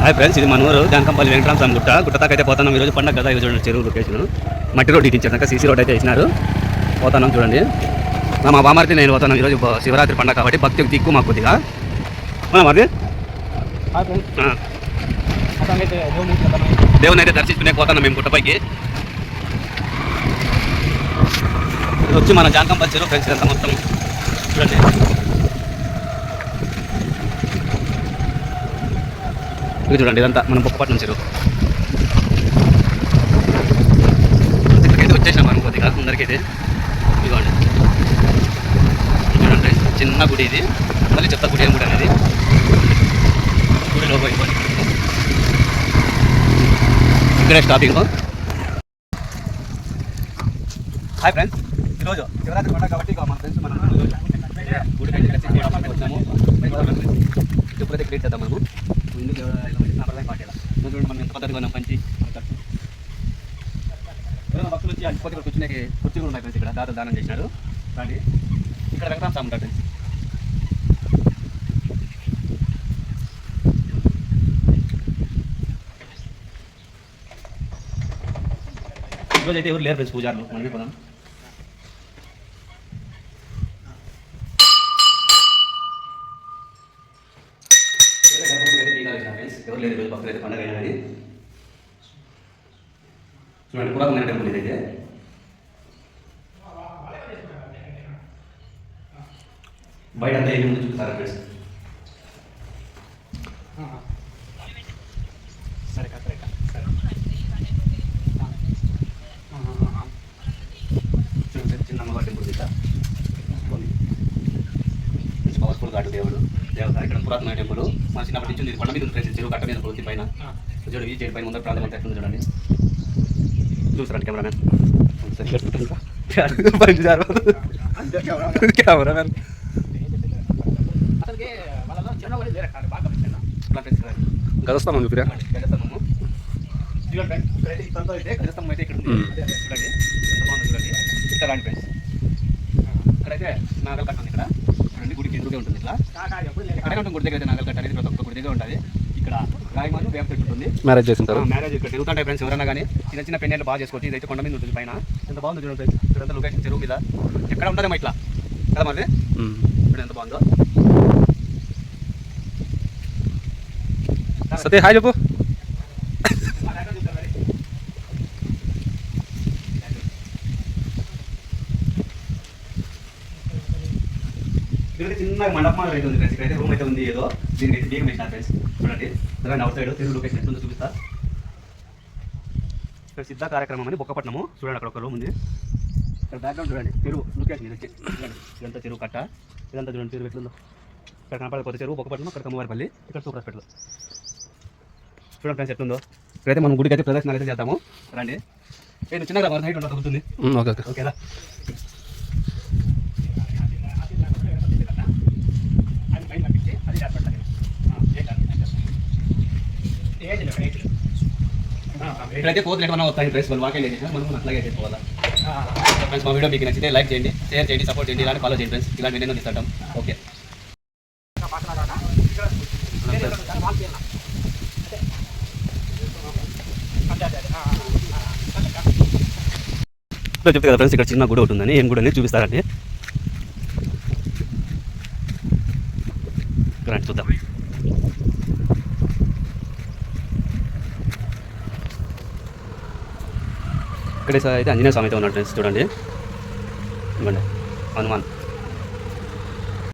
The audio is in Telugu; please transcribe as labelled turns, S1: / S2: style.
S1: హాయ్ ఫ్రెండ్స్, ఇది మన ఊరు జానకంపల్లి వెంకటరామ స్వామి గుట్టతాక అయితే పోతున్నాం. ఈరోజు పండగ కదా, ఇది చూడండి చెరువు లొకేషన్. మట్టి రోడ్ ఇచ్చాక సీసీ రోడ్ అయితే ఇచ్చినారు. పోతున్నాం చూడండి. మా బామార్తి నేను పోతున్నాం. ఈరోజు శివరాత్రి పండగ కాబట్టి భక్తి దిక్కు మాకు కొద్దిగా మరి దేవుని అయితే దర్శించుకునే పోతున్నాం మేము గుట్టపైకి. ఇది వచ్చి మన జానకంపల్లి చెరువు ఫ్రెండ్స్. అంతా మొత్తం చూడండి. ఇది చూడండి, ఇదంతా మనం బొక్కపట్నం చెరువు. ఇక్కడికైతే వచ్చేసాం మనం కొద్దిగా ముందరికైతే. ఇదిగోండి చూడండి, చిన్న గుడి ఇది. మళ్ళీ చెప్తా గుడి ఏం గుడి అనేది. గుడి లోపల ఇవ్వండి, ఇక్కడే స్టాపింగ్. హాయ్ ఫ్రెండ్స్, ఈరోజు శివరాత్రి పండుగ కాబట్టి మన ఫ్రెండ్స్ మనం గుడికైతే వచ్చాము. ఎప్పుడైతే క్రియేట్ చేద్దాం మనము. చూడండి మనం ఎంత పద్ధతిగా ఉన్నాం. పంచి భక్తులు వచ్చి అల్లిపోతే ఇక్కడ కూర్చునే కుర్చీలు ఉన్నాయి ఫ్రెండ్స్. ఇక్కడ దాదాపు దానం చేసినారు. కానీ ఇక్కడ వెంకటరామ స్వామి ఉంటారు ఫ్రెండ్స్. ఈరోజు అయితే ఎవరు లేరు ఫ్రెండ్స్ పూజారులు. మనకి పోదాం. ఎవరు లేదు ఈరోజు భక్తులు అయితే పండుగ అయినా కానీ. చూడండి, పురాతనమైన టెంపుల్ ఇదైతే. బయట అంతా ఏమి ముందు చూపుతారా ఫ్రెండ్స్. చిన్న అమ్మవారి టెంపుల్ ఇట్లా పవర్ఫుల్ ఘాటు దేవుడు దేవత. ఇక్కడ పురాతన టెంపుల్. మన చిన్నప్పటి నుంచి కొండ మీద ఉంది. చెరువు కట్ట మీద కొడుతుంది పైన. చూడండి, ఈ చెడు పైన ముందర ప్రాంతం అంతా ఎట్లుంది చూడండి. చూసారండి కెమెరామెన్. కెమెరామెన్ గజస్తంభం చూపిరా. గజస్తంభము గజస్తంభం అయితే ఇక్కడ ఉంది. చూడండి ఎంత బాగుంది చూడండి. ఇక్కడ రాండి ఫ్రెండ్స్. ఇక్కడైతే నాగల్ కట్ట ఉంది. ఇక్కడ చూడండి, గుడికి ఎదురుగా ఉంటుంది. ఇట్లా ఎక్కడే ఉంటుంది గుడి దగ్గర అయితే నాగల్ కట్ట అనేది ప్రతి ఒక్క గుడి దగ్గర ఉంటుంది. ఇక్కడ రాయమాను వేప చెట్టు ఉంటుంది. మ్యారేజ్ చేస్తుంటారు. మ్యారేజ్ ఇక్కడ తిరుగుతుంటాయి ఫ్రెండ్స్. ఎవరైనా కానీ చిన్న చిన్న పెన్నెలు బాగా చేసుకోవచ్చు. ఇదైతే కొండ మీద ఉంటుంది పైన. ఎంత బాగుంది చూడండి ఫ్రెండ్స్. ఇక్కడంతా లొకేషన్ చెరువు మీద. ఎక్కడ ఉండదేమో ఇట్లా కదా మరి. ఇప్పుడు ఎంత బాగుందో. సతే హాయ్ చెప్పు. ఇక్కడ చిన్న మండపం అయితే ఉంది ఫ్రెండ్స్. ఇక్కడైతే రూమ్ అయితే ఉంది ఏదో. దీనికి అయితే బీగం వేసినారు ఫ్రెండ్స్. చూడండి అవుట్ సైడ్ తెలుగు లొకేషన్ ఎట్లుందో చూపిస్తా. ఇక్కడ సిద్ధ కార్యక్రమం అని బొక్కపట్నము. చూడండి, అక్కడ ఒక రూమ్ ఉంది. ఇక్కడ బ్యాక్గ్రౌండ్ చూడండి, చెరువు లొకేషన్ ఇది వచ్చి. ఇదంతా చెరువు కట్ట. ఇదంతా చూడండి చెరువు ఎట్లుందో. ఇక్కడ కనపడే కొత్త చెరువు బొక్కపట్నం. అక్కడ కమ్మవారిపల్లి. ఇక్కడ సూపర్ హాస్పిటల్. చూడండి ఫ్రెండ్స్ ఎట్లుందో. ఇక్కడైతే మనం గుడికి అయితే ప్రదర్శనలు అయితే చేద్దాము. రండి. నేను చిన్నగా మన హైట్ ఉంటుంది. ఓకేనా. ఇక్కడైతే కోతులు ఏమన్నా వస్తాయి ఫ్రెండ్స్. వాళ్ళు వాకింగ్ చేసేసి మనం అట్లాగే చేసుకోవాలా ఫ్రెండ్స్. మా వీడియో మీకు నచ్చితే లైక్ చేయండి, షేర్ చేయండి, సపోర్ట్ చేయండి, ఇలాంటి ఫాలో చేయండి ఫ్రెండ్స్. ఇలాంటి నేను తీస్తాం. ఓకే. చెప్తే కదా ఫ్రెండ్స్, ఇక్కడ చిన్న గుడి ఉంటుందని. ఏం గుడి అనేది చూపిస్తారండి. రండి చూద్దాం. ఇక్కడ అయితే ఆంజనేయ స్వామి అయితే ఉన్నాడు ఫ్రెండ్స్. చూడండి, ఇవ్వండి హనుమాన్.